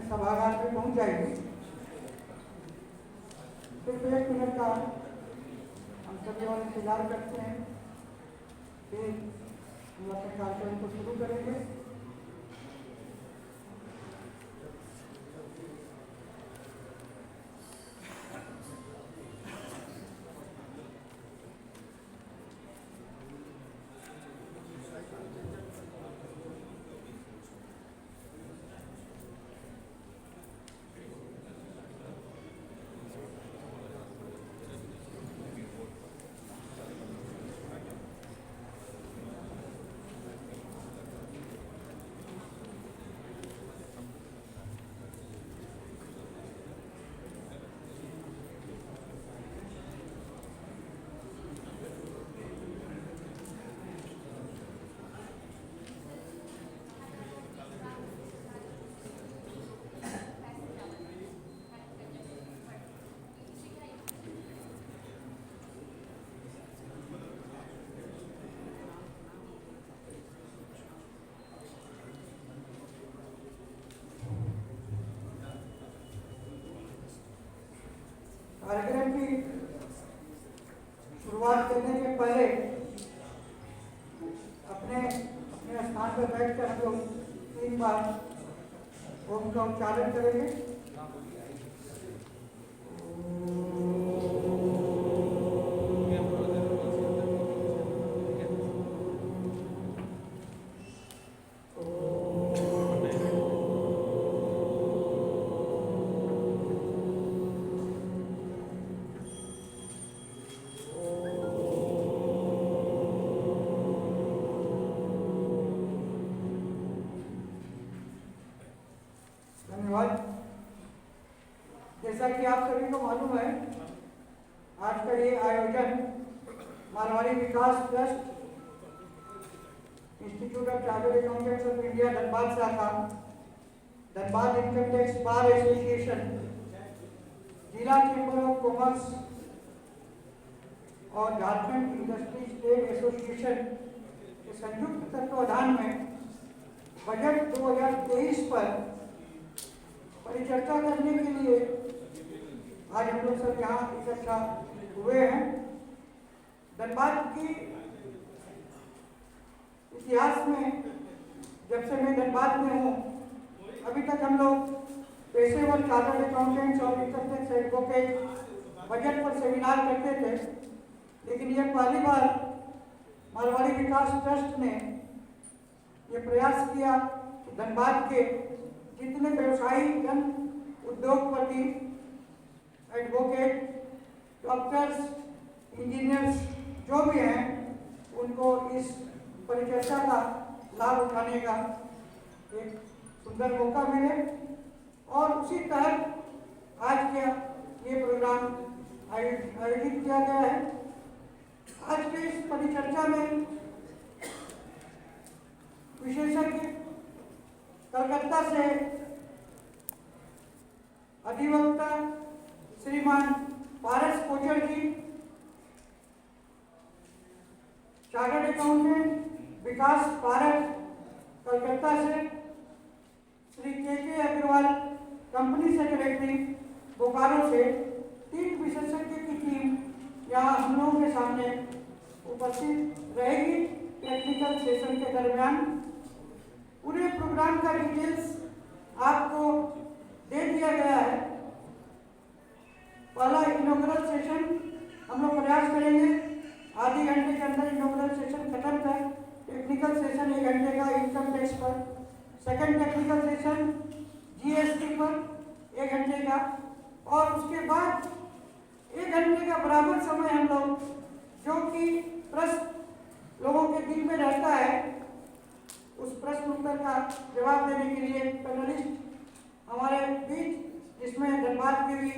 सभागार में पहुंच जाएगी। सिर्फ 1 मिनट का हम सभी और इंतजार करते हैं, फिर हम अपने कार्यक्रम को शुरू करेंगे। कार्यक्रम की शुरुआत करने के पहले अपने अपने स्थान पर बैठकर हम लोग 3 बार ओम का उच्चारण करेंगे। जैसा कि आप सभी को मालूम है, आज का ये आयोजन Marwari Vikas trust, institute of chartered accountants of India Dhanbad शाखा, Dhanbad income tax bar association, जिला चैम्बर ऑफ कॉमर्स और झारखंड इंडस्ट्रीज ट्रेड एसोसिएशन के संयुक्त तत्वाधान में बजट 2023 पर परिचर्चा करने के लिए आज हम लोग सब यहाँ इकट्ठा हुए हैं। धनबाद की इतिहास में जब से मैं धनबाद में हूँ, अभी तक हम लोग पेशेवर चार्टर्ड अकाउंटेंट्स और इनकम टैक्स एडवोकेट बजट पर सेमिनार करते थे, लेकिन ये पहली बार मारवाड़ी विकास ट्रस्ट ने ये प्रयास किया कि धनबाद के जितने व्यवसायी जन, उद्योगपति, एडवोकेट, डॉक्टर्स, इंजीनियर्स जो भी हैं, उनको इस परिचर्चा का लाभ उठाने का एक सुंदर मौका मिले और उसी तहत आज का ये प्रोग्राम आयोजित किया गया है। आज के इस परिचर्चा में विशेषज्ञ कलकत्ता से अधिवक्ता श्रीमान पारस कोचर जी, चार्टर्ड अकाउंटेंट विकास पारस कलकत्ता से, श्री के अग्रवाल कंपनी सेक्रेटरी बोकारो से, 3 विशेषज्ञ की टीम यहाँ हम लोगों के सामने उपस्थित रहेगी। टेक्निकल सेशन के दरमियान पूरे प्रोग्राम का डिटेल्स आपको दे दिया गया है। पहला इनॉग्रल सेशन हम लोग प्रयास करेंगे आधे घंटे के अंदर इनॉग्रल सेशन खत्म कर, टेक्निकल सेशन 1 घंटे का इनकम टैक्स पर, सेकंड टेक्निकल सेशन जीएसटी पर 1 घंटे का, और उसके बाद 1 घंटे का बराबर समय हम लोग जो कि प्रश्न लोगों के दिल में रहता है, उस प्रश्न उत्तर का जवाब देने के लिए पैनलिस्ट हमारे बीच, जिसमें धनबाद के भी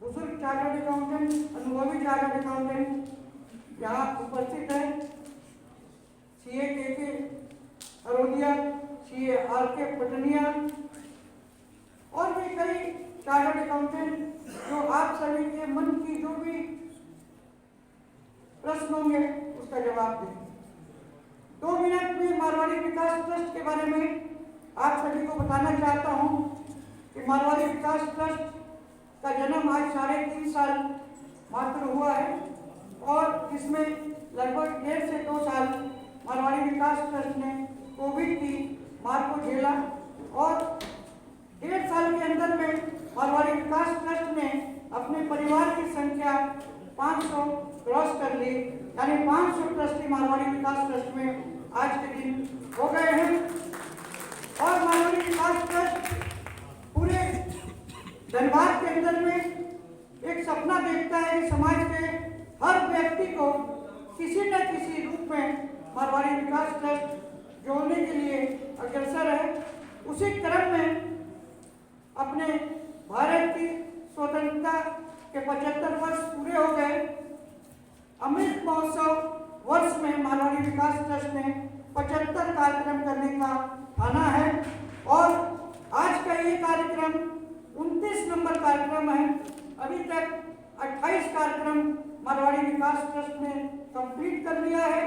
बुजुर्ग चार्टर्ड अकाउंटेंट, अनुभवी चार्टर्ड अकाउंटेंट यहाँ उपस्थित है। सीए के अरोदिया, सीए आर.के. पटनिया और भी कई चार्टर्ड अकाउंटेंट जो आप सभी के मन की जो भी प्रश्न होंगे उसका जवाब दें। 2 मिनट में मारवाड़ी विकास ट्रस्ट के बारे में आप सभी को बताना चाहता हूँ कि मारवाड़ी विकास ट्रस्ट का जन्म आज 3.5 साल मात्र हुआ है और इसमें लगभग 1.5 से 2 साल मारवाड़ी विकास ट्रस्ट ने कोविड की मार को झेला और 1.5 साल के अंदर में मारवाड़ी विकास ट्रस्ट ने अपने परिवार की संख्या 500 क्रॉस कर ली, यानी 500 ट्रस्टी मारवाड़ी विकास ट्रस्ट में आज के दिन हो गए हैं। और मारवाड़ी विकास ट्रस्ट पूरे धनबाद के अंदर में एक सपना देखता है कि समाज के हर व्यक्ति को किसी न किसी रूप में मारवाड़ी विकास ट्रस्ट जोड़ने के लिए अग्रसर है। उसी क्रम में अपने भारत की स्वतंत्रता के 75 वर्ष पूरे हो गए। अमृत महोत्सव वर्ष में मारवाड़ी विकास ट्रस्ट ने 75 कार्यक्रम करने का ठाना है और आज का ये कार्यक्रम 29 नंबर कार्यक्रम है। अभी तक 28 कार्यक्रम मारवाड़ी विकास ट्रस्ट ने कंप्लीट कर लिया है।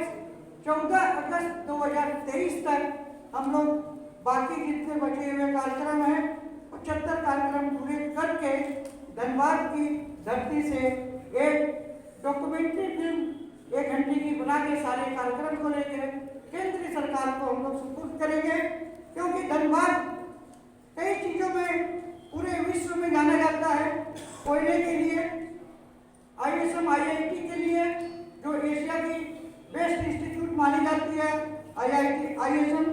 14 अगस्त 2023 तक हम लोग बाकी जितने बचे हुए कार्यक्रम हैं 75 कार्यक्रम पूरे करके धनबाद की धरती से एक डॉक्यूमेंट्री फिल्म 1 घंटे की बना के सारे कार्यक्रम को लेकर केंद्र सरकार को हम लोग सुपुर्द करेंगे, क्योंकि धनबाद कई चीजों में पूरे विश्व में जाना जाता है। कोयले के लिए, ISM IIT के लिए जो एशिया की बेस्ट इंस्टीट्यूट मानी जाती है ISM,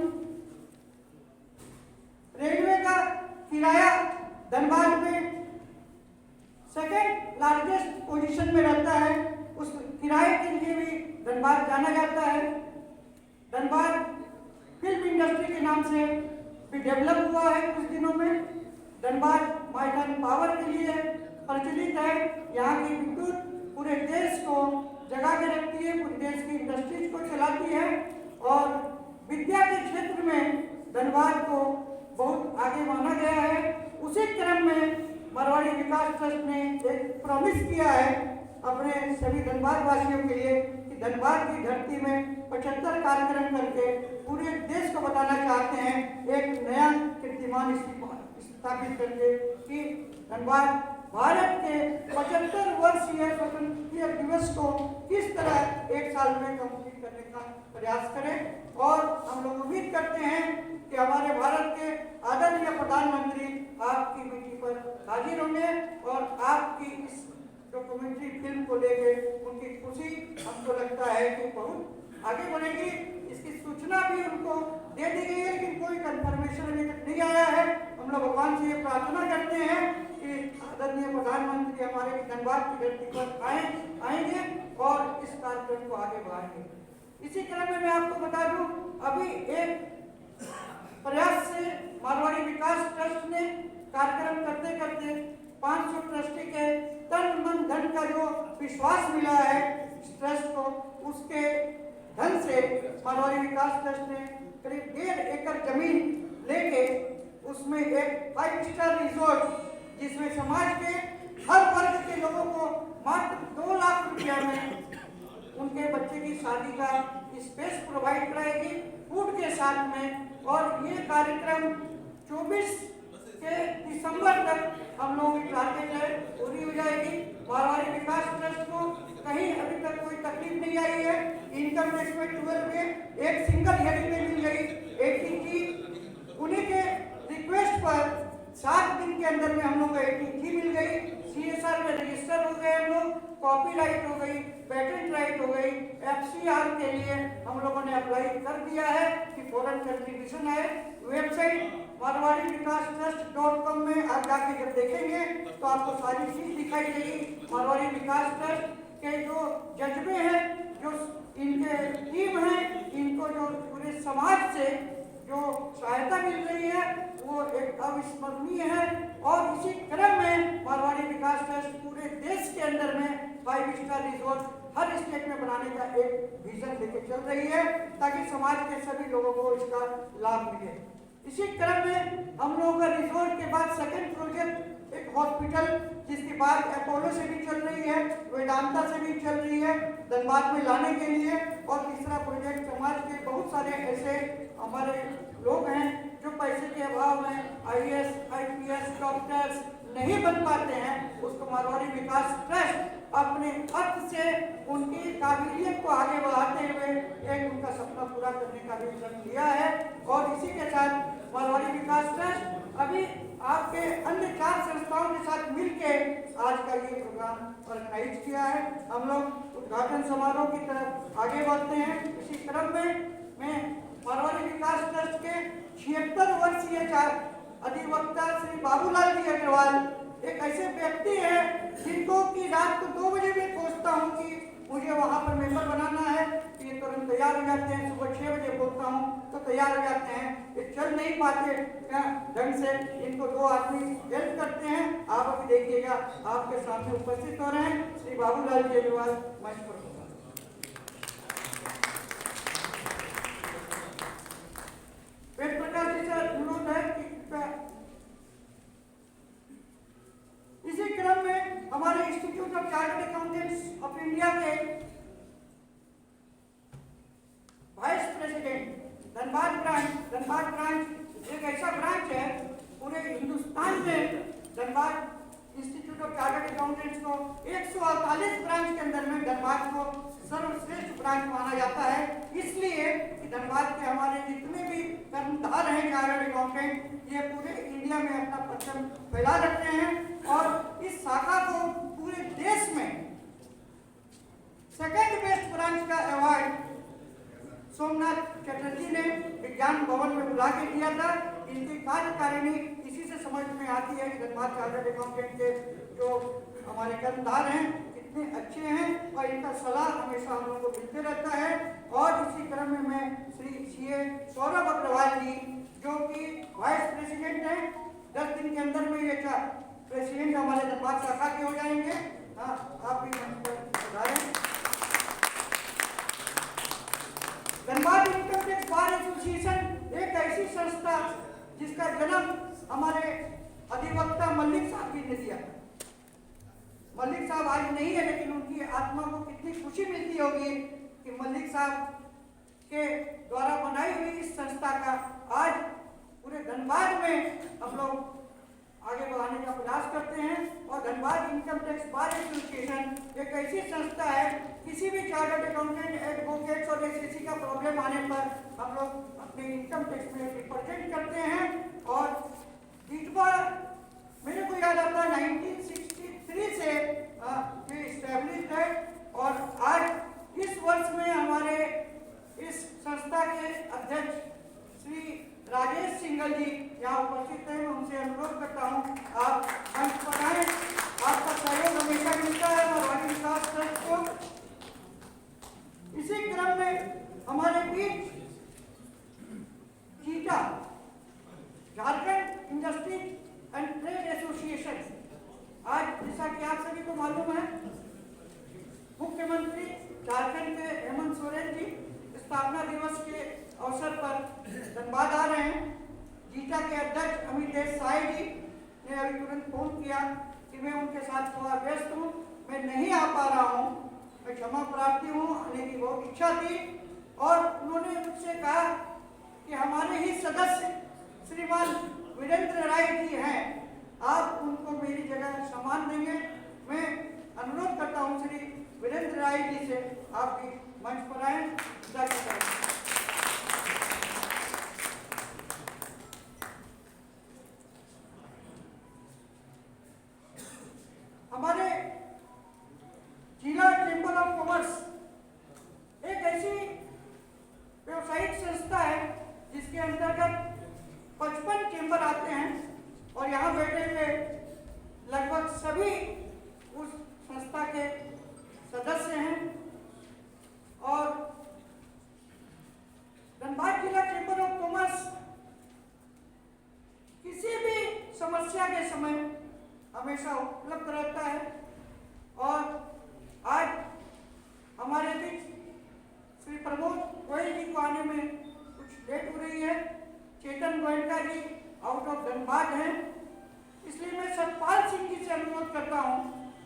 रेलवे का किराया धनबाद में सेकेंड लार्जेस्ट पोजीशन में रहता है, उस किराए के लिए भी धनबाद जाना जाता है। धनबाद फिल्म इंडस्ट्री के नाम से भी डेवलप हुआ है कुछ दिनों में। धनबाद माइथन पावर के लिए प्रचलित है। यहाँ की विद्युत पूरे देश को जगा के रखती है, पूरे देश की इंडस्ट्रीज को चलाती है और विद्या के क्षेत्र में धनबाद को बहुत आगे माना गया है। उसी क्रम में मारवाड़ी विकास ट्रस्ट ने एक प्रॉमिस किया है अपने सभी धनबाद वासियों के लिए कि धनबाद की धरती में 75 कार्यक्रम करके पूरे देश को बताना चाहते हैं, एक नया कीर्तिमान स्थापित करके कि धनबाद भारत के 75 वर्षीय स्वतंत्रता दिवस को किस तरह 1 साल में कंप्लीट करने का प्रयास करें। और हम लोग उम्मीद करते हैं कि हमारे भारत के आदरणीय प्रधानमंत्री आपकी मीटिंग पर हाजिर होंगे और आपकी इस डॉक्यूमेंट्री फिल्म को लेकर उनकी खुशी हमको लगता है कि बहुत आगे बढ़ेगी। इसकी सूचना भी उनको दे दी गई है, लेकिन कोई कंफर्मेशन अभी तक नहीं आया है। हम लोग भगवान से ये प्रार्थना करते हैं कि आदरणीय प्रधानमंत्री हमारे धनबाद की धरती पर आएंगे और इस कार्यक्रम को आगे बढ़ाएंगे। इसी क्रम में मैं आपको बता दूं, अभी एक प्रयास से मारवाड़ी विकास ट्रस्ट ने कार्यक्रम करते करते 500 ट्रस्टी के तन मन धन का जो विश्वास मिला है इस ट्रस्ट को, उसके धन से मारवाड़ी विकास ट्रस्ट ने करीब 1.5 एकड़ जमीन लेके उसमें एक 5 स्टार रिजॉर्ट जिसमें समाज के हर वर्ग के लोगों को मात्र 2 लाख रुपया में उनके बच्चे की शादी का स्पेस प्रोवाइड कराएगी फूड के साथ में। और ये कार्यक्रम 24 के दिसंबर तक हम लोगों की टारगेट है पूरी हो जाएगी। मारवाड़ी विकास ट्रस्ट को कहीं अभी तक कोई तकलीफ नहीं आई है। इनकम टैक्स में 12 में एक सिंगल हियरिंग में मिल गई 80 उन्हीं के रिक्वेस्ट पर 7 दिन के अंदर में हम लोग को 80 मिल गई। CSR में रजिस्टर हो गए हम लोग, कॉपीराइट हो गई, पेटेंट राइट हो गई। FCR के लिए हम लोगों ने अप्लाई कर दिया है कि फॉरेन कंट्रीब्यूशन है। वेबसाइट मारवाड़ी विकास ट्रस्ट.com में आप जाके जब देखेंगे तो आपको सारी चीज दिखाई देगी। मारवाड़ी विकास ट्रस्ट के जो जज्बे हैं, जो इनके टीम है, इनको जो पूरे समाज से जो सहायता मिल रही है वो एक अविस्मरणीय है। और इसी क्रम में मारवाड़ी विकास ट्रस्ट पूरे देश के अंदर में 5 स्टार रिजॉर्ट हर स्टेट में बनाने का एक विजन लेके चल रही है ताकि समाज के सभी लोगों को इसका लाभ मिले। इसी क्रम में हम लोगों का रिजॉर्ट के बाद सेकंड प्रोजेक्ट एक हॉस्पिटल जिसकी बात अपोलो से भी चल रही है, वेदांता से भी चल रही है धनबाद में लाने के लिए। और तीसरा प्रोजेक्ट समाज के बहुत सारे ऐसे हमारे लोग हैं जो पैसे के अभाव में आईएएस, आईपीएस, डॉक्टर्स नहीं बन पाते हैं, उसको मारवाड़ी विकास ट्रस्ट अपने अर्थ से उनकी काबिलियत को आगे बढ़ाते हुए एक उनका सपना पूरा करने का भी प्रण लिया है। और इसी के साथ मारवाड़ी विकास ट्रस्ट अभी आपके अन्य 4 संस्थाओं के साथ मिलके आज का ये प्रोग्राम ऑर्गेनाइज किया है। हम लोग उद्घाटन समारोह की तरफ आगे बढ़ते हैं। इसी क्रम में मैं मारवाड़ी विकास ट्रस्ट के 76 वर्षीय अधिवक्ता श्री बाबूलाल जी अग्रवाल एक ऐसे व्यक्ति हैं जिनको की रात को 2 बजे में सोचता हूँ कि मुझे वहाँ पर मेंबर बनाना है, ये तुरंत तैयार हो जाते हैं। सुबह 6 बजे बोलता हूँ तो तैयार हो जाते हैं। ये चल नहीं पाते ढंग से, इनको 2 आदमी हेल्प करते हैं। आप अभी देखिएगा आपके सामने उपस्थित हो रहे हैं श्री बाबूलाल जी अग्रवाल मंच पर। वेद प्रकाश जी से अनुरोध है कि इसी क्रम में हमारे institute of chartered accountants of India के वाइस प्रेसिडेंट धनबाद ब्रांच एक ऐसा ब्रांच है पूरे हिंदुस्तान में। Dhanbad institute of chartered accountants को 148 ब्रांच के अंदर में धनबाद को सर्वश्रेष्ठ ब्रांच माना जाता है, इसलिए कि धनबाद के हमारे जितने भी कर्मधार हैं चार्टर्ड अकाउंटेंट ये पूरे इंडिया में अपना परचम फैला रखते हैं। और इस शाखा को पूरे देश में सेकंड बेस्ट ब्रांच का अवार्ड सोमनाथ चटर्जी ने विज्ञान भवन में बुला के दिया था। इनकी कार्यकारिणी इसी से समझ में आती है कि धनबाद चार्टर्ड अकाउंटेंट के जो हमारे कर्मधार हैं कितने अच्छे हैं और इनका सलाह हमेशा हम लोगों को मिलते रहता है। और इसी क्रम में मैं श्री सीए सौरभ अग्रवाल जी जो कि वाइस प्रेसिडेंट हैं, 10 दिन के अंदर में ये प्रेसिडेंट हमारे धनबाद शाखा के हो जाएंगे। हाँ, आप भी मंच पर पधारें। Dhanbad income tax bar association एक ऐसी संस्था जिसका जन्म हमारे अधिवक्ता मल्लिक साहब जी ने दिया। मल्लिक साहब आज नहीं है, लेकिन उनकी आत्मा को कितनी खुशी मिलती होगी कि मल्लिक साहब के द्वारा बनाई हुई इस संस्था का आज पूरे धनबाद में हम लोग आगे बढ़ाने का प्रयास करते हैं। और Dhanbad income tax bar association एक ऐसी संस्था है, किसी भी चार्टर्ड अकाउंटेंट, एडवोकेट्स और एसएससी का प्रॉब्लम आने पर हम लोग अपने इनकम टैक्स में रिप्रेजेंट करते हैं। और इस बार मेरे को याद आता है 1963 से ये इस्टेब्लिश है। और आज इस वर्ष में हमारे इस संस्था के अध्यक्ष श्री राजेश सिंघल जी यहाँ उपस्थित हैं। मैं उनसे अनुरोध करता हूँ आप मंच पर आए। आपका सहयोग हमेशा मिलता है मारवाड़ी विकास ट्रस्ट को। इसी क्रम में हमारे बीच जीटा Jharkhand industry and trade association, आज जैसा कि आप सभी को मालूम है मुख्यमंत्री झारखंड के हेमंत सोरेन जी स्थापना दिवस के अवसर पर धनबाद आ रहे हैं। जीटा के अध्यक्ष अमितेश साय जी ने अभी तुरंत फोन किया कि मैं उनके साथ थोड़ा व्यस्त हूँ, मैं नहीं आ पा रहा हूँ, मैं क्षमा प्रार्थी हूँ, आने की बहुत इच्छा थी। और उन्होंने मुझसे कहा कि हमारे ही सदस्य श्रीमान वीरेंद्र राय जी हैं, आप उनको मेरी जगह सम्मान देंगे। मैं अनुरोध करता हूँ श्री वीरेंद्र राय जी से आप भी मंच पर आए। हमारे जिला चैंबर ऑफ कॉमर्स एक ऐसी व्यवसायिक संस्था है जिसके अंतर्गत 55 चैंबर आते हैं और यहाँ बैठे हुए लगभग सभी उस संस्था के सदस्य हैं। और धनबाद जिला चैंबर ऑफ कॉमर्स किसी भी समस्या के समय हमेशा उपलब्ध रहता है। और आज हमारे बीच श्री प्रमोद गोयल जी को आने में कुछ लेट हो रही है। चेतन गोयनका जी आउट ऑफ धनबाद हैं, इसलिए मैं सतपाल सिंह जी से अनुरोध करता हूं,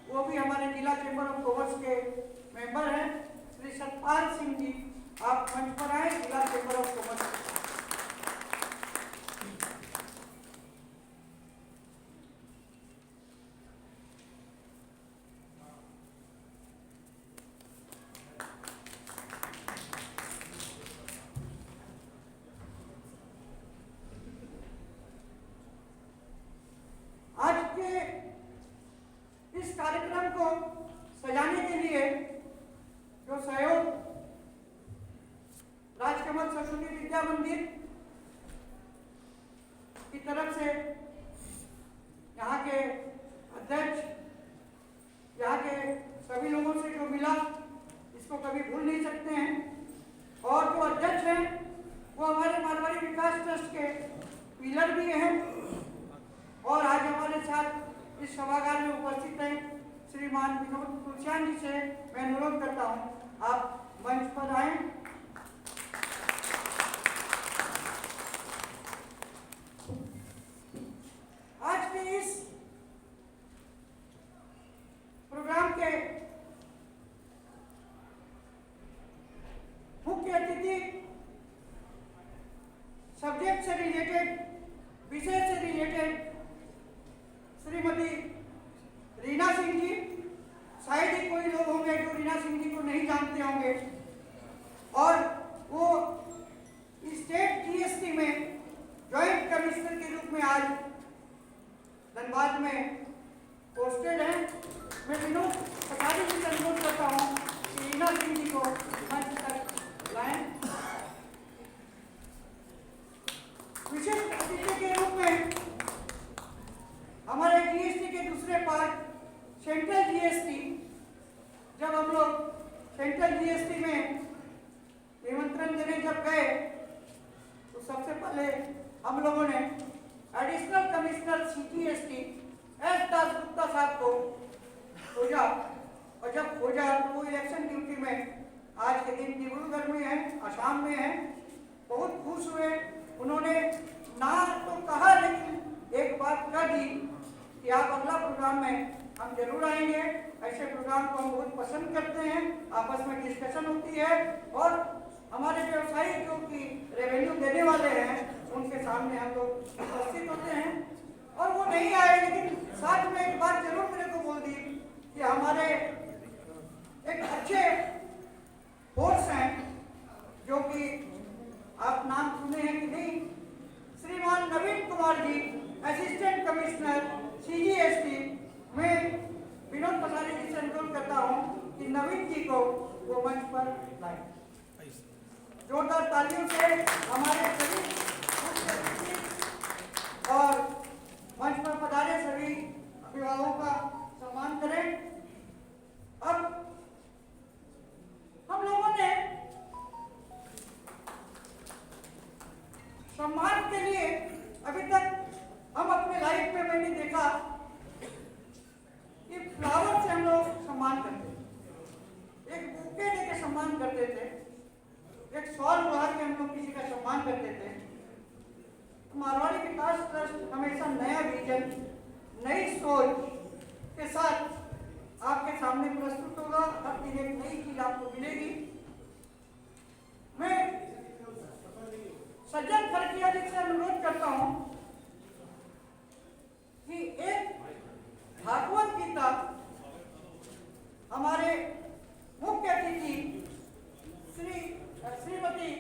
वो भी हमारे जिला चैंबर ऑफ कॉमर्स के मेंबर हैं। श्री सतपाल सिंह जी आप मंच पर आए, जिला chamber of commerce. Rajkamal Saraswati Vidya Mandir की तरफ से यहाँ के अध्यक्ष, यहाँ के सभी लोगों से जो मिला इसको कभी भूल नहीं सकते हैं। और जो अध्यक्ष हैं वो हमारे मारवाड़ी विकास ट्रस्ट के पिलर भी हैं और आज हमारे साथ इस सभागार में उपस्थित हैं श्रीमान विनोद तुलसियान जी से मैं अनुरोध करता हूँ आप मंच पर आए। आज के इस प्रोग्राम के मुख्य अतिथि सब्जेक्ट से रिलेटेड, विषय से रिलेटेड श्रीमती रीना सिंह जी। शायद ही कोई लोग होंगे जो रीना सिंह जी को नहीं जानते होंगे और वो स्टेट जीएसटी में जॉइंट कमिश्नर के रूप में आज धनबाद में पोस्टेड है। मैं विनोद पटारी जी से अनुरोध करता हूँ कि रीना सिंह जी को मंच तक लाएं। विशिष्ट अतिथि के रूप में हमारे जीएसटी के दूसरे पार्ट सेंट्रल जीएसटी, जब हम लोग सेंट्रल जीएसटी में निमंत्रण देने जब गए तो सबसे पहले हम लोगों ने additional commissioner CGST S Das Gupta साहब को खोजा और जब खोजा तो वो इलेक्शन ड्यूटी में आज के दिन डिब्रूगढ़ में है, असम में है। बहुत खुश हुए। उन्होंने ना तो कहा लेकिन एक बात कह दी कि आप अगला प्रोग्राम में हम जरूर आएंगे। ऐसे प्रोग्राम को हम बहुत पसंद करते हैं, आपस में डिस्कशन होती है और हमारे व्यवसायी जो कि रेवेन्यू देने वाले हैं उनके सामने हम लोग उपस्थित होते हैं। और वो नहीं आए लेकिन साथ में एक बात जरूर मेरे को बोल दी कि हमारे एक अच्छे फोर्स हैं जो कि आप नाम सुने हैं कि नहीं, श्रीमान नवीन Kumar ji, assistant commissioner CGST. मैं विनोद पटारी जी से अनुरोध करता हूँ कि नवीन जी को वो मंच पर लाएं। जोरदार तालियों से हमारे सभी मुख्य अतिथि और मंच पर पधारे सभी अभिभावकों का सम्मान करें। अब हम लोगों ने सम्मान के लिए अभी तक हम अपने लाइफ में मैंने देखा कि फ्लावर से हम लोग सम्मान करते थे, एक बुके देके सम्मान करते थे, एक शॉल उड़ा के हम लोग किसी का सम्मान करते थे। मारवाड़ी विकास ट्रस्ट हमेशा नया विजन, नई सोच के साथ आपके सामने प्रस्तुत होगा। हर दिन एक नई चीज आपको मिलेगी। मैं सज्जन खरकिया जी से अनुरोध करता हूं कि एक भागवत गीता हमारे मुख्य अतिथि श्रीमती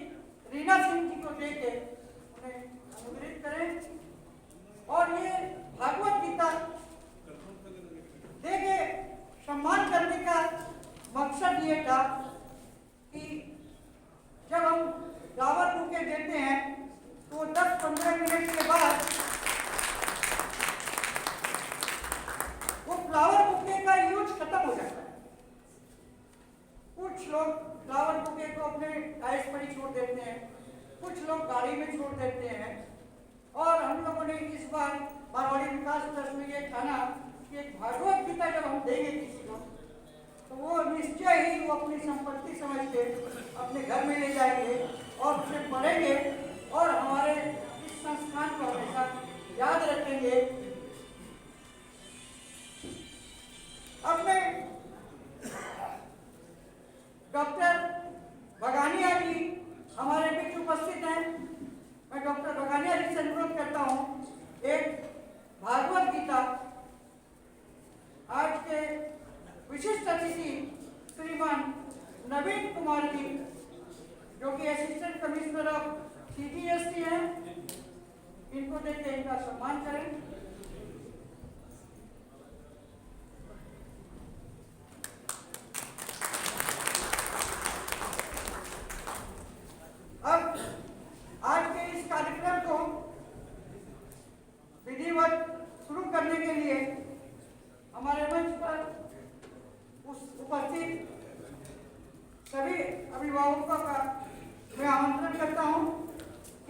रीना सिंह जी को देके उन्हें अनुग्रहित करें। और ये भागवत गीता देके सम्मान करने का मकसद ये था कि जब हम फ्लावर बुके देते हैं तो 10-15 मिनट के बाद वो फ्लावर बुके का यूज खत्म हो जाता है। कुछ लोग फ्लावर बुके को अपने टाइस पर ही छोड़ देते हैं, कुछ लोग गाड़ी में छोड़ देते हैं। और हम लोगों ने इस बार मारवाड़ी विकास ट्रस्ट में ये ठाना कि एक भागवत गीता जब हम देंगे किसी को तो वो निश्चय ही वो अपनी संपत्ति समझ के अपने घर में ले जाएंगे और उसे पढ़ेंगे और हमारे इस संस्थान को हमेशा याद रखेंगे। अब मैं डॉक्टर बगानिया जी हमारे बीच उपस्थित हैं। मैं डॉक्टर बगानिया जी से अनुरोध करता हूं एक भागवत गीता आज के विशिष्ट अतिथि श्रीमान नवीन कुमार जी जो कि असिस्टेंट कमिश्नर ऑफ सीजीएसटी हैं, इनको देकर इनका सम्मान करें।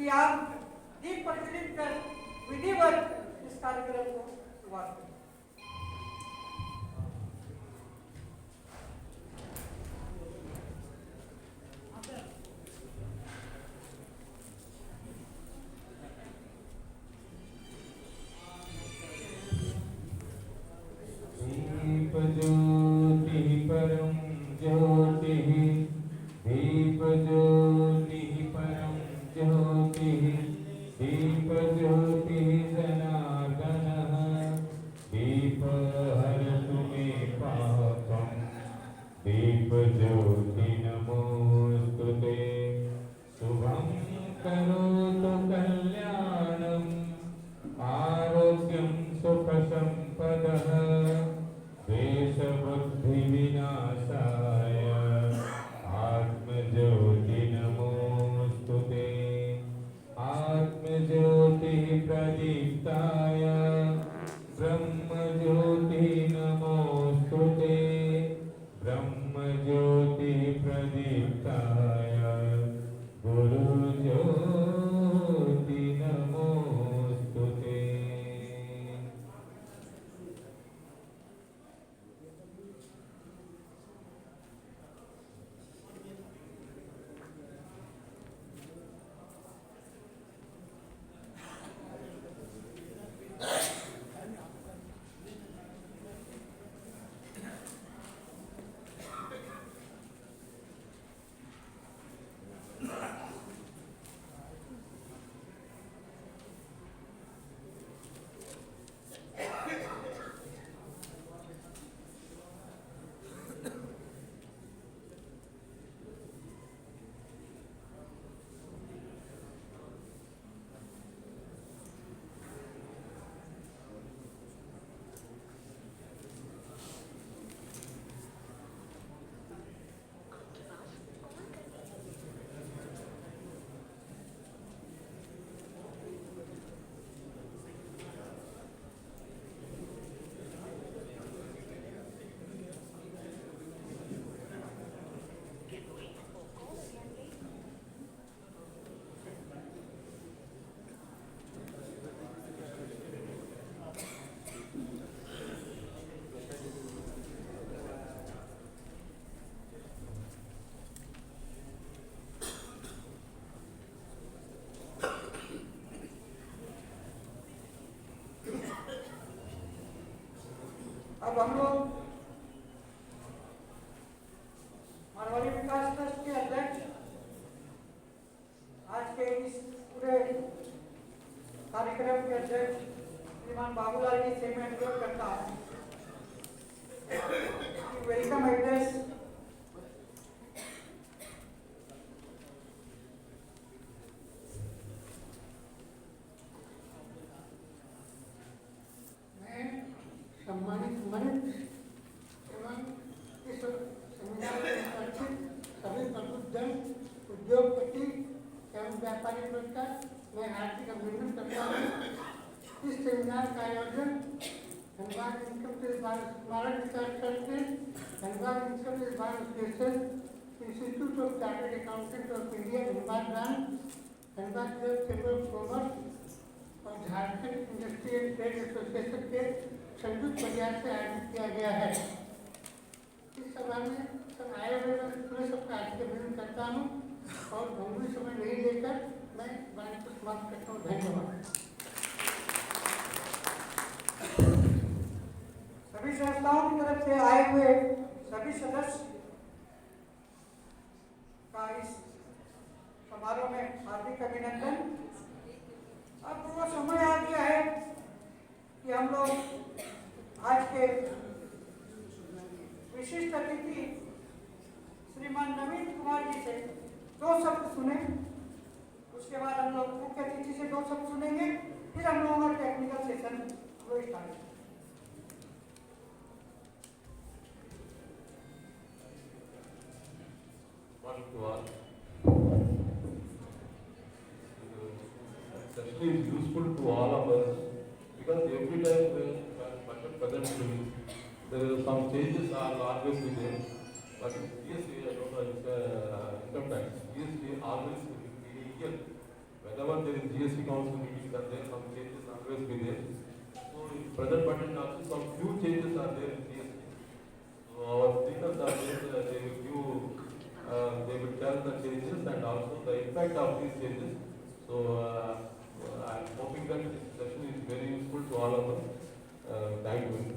कि आप दीप प्रज्वलित कर विधिवत इस कार्यक्रम को शुरुआत करें। दीप ज्योति परम ज्योति, दीप ज्योति परम ज्योति, दीप ज्योति जनार्दनः, दीप हरतु मे पापम्, दीप ज्योति नमोस्तुते, शुभं करोतु कल्याणम्, आरोग्यं सुखसम्पदः, देशबुद्धिविनाशाय आत्मज्योति नमोस्तुते, आत्मज्योतिः प्रदीप्ताय ब्रह्मज्योति नमोस्तुते, ब्रह्मज्योतिः प्रदीप्ताय गुरुज्योति नमोस्तुते। अब हम लोग मारवाड़ी विकास ट्रस्ट के अध्यक्ष आज के इस पूरे कार्यक्रम के अध्यक्ष श्रीमान बाबूलाल जी से मैं अनुरोध करता हूँ वेलकम एड्रेस सम्मानित मंच एवं इस सेमिनार में उपस्थित सभी प्रबुद्ध जन, उद्योगपति एवं व्यापारी वर्ग का मैं हार्दिक अभिनंदन करता हूँ। इस सेमिनार का आयोजन धनबाद इनकम टैक्स स्मारक विकास ट्रस्ट ने Dhanbad income tax association, institute of chartered accountant of India Dhanbad branch, Dhanbad chamber of commerce और झारखंड इंडस्ट्रियल ट्रेड एसोसिएशन के संयुक्त प्रयास से आयोजित किया गया है। इस सभा में सब आए हुए पूरे सबका हार्दिक अभिनंदन करता हूँ और बहुमूल्य समय नहीं लेकर मैं वाणी को समाप्त करता हूँ। धन्यवाद। सभी संस्थाओं की तरफ से आए हुए सभी सदस्य का इस समारोह में हार्दिक अभिनंदन। अब वो समय आ गया है कि हम लोग आज के विशिष्ट अतिथि श्रीमान नवीन कुमार जी से 2 शब्द सुने। उसके बाद हम लोग मुख्य अतिथि से 2 शब्द सुनेंगे, फिर हम लोगों का टेक्निकल सेशन वो start. Especially is useful to all of us because every time when budget presents to you, there are some changes are always be there. But GST, I don't know, income tax, GST always in a year, whether whenever there is GST council meetings are there, some changes always be there. So in present budget also some few changes are there in GST. So our speakers are there, they will give, they will tell the changes and also the impact of these changes. So I'm hoping that this session is very useful to all of us. Thank you.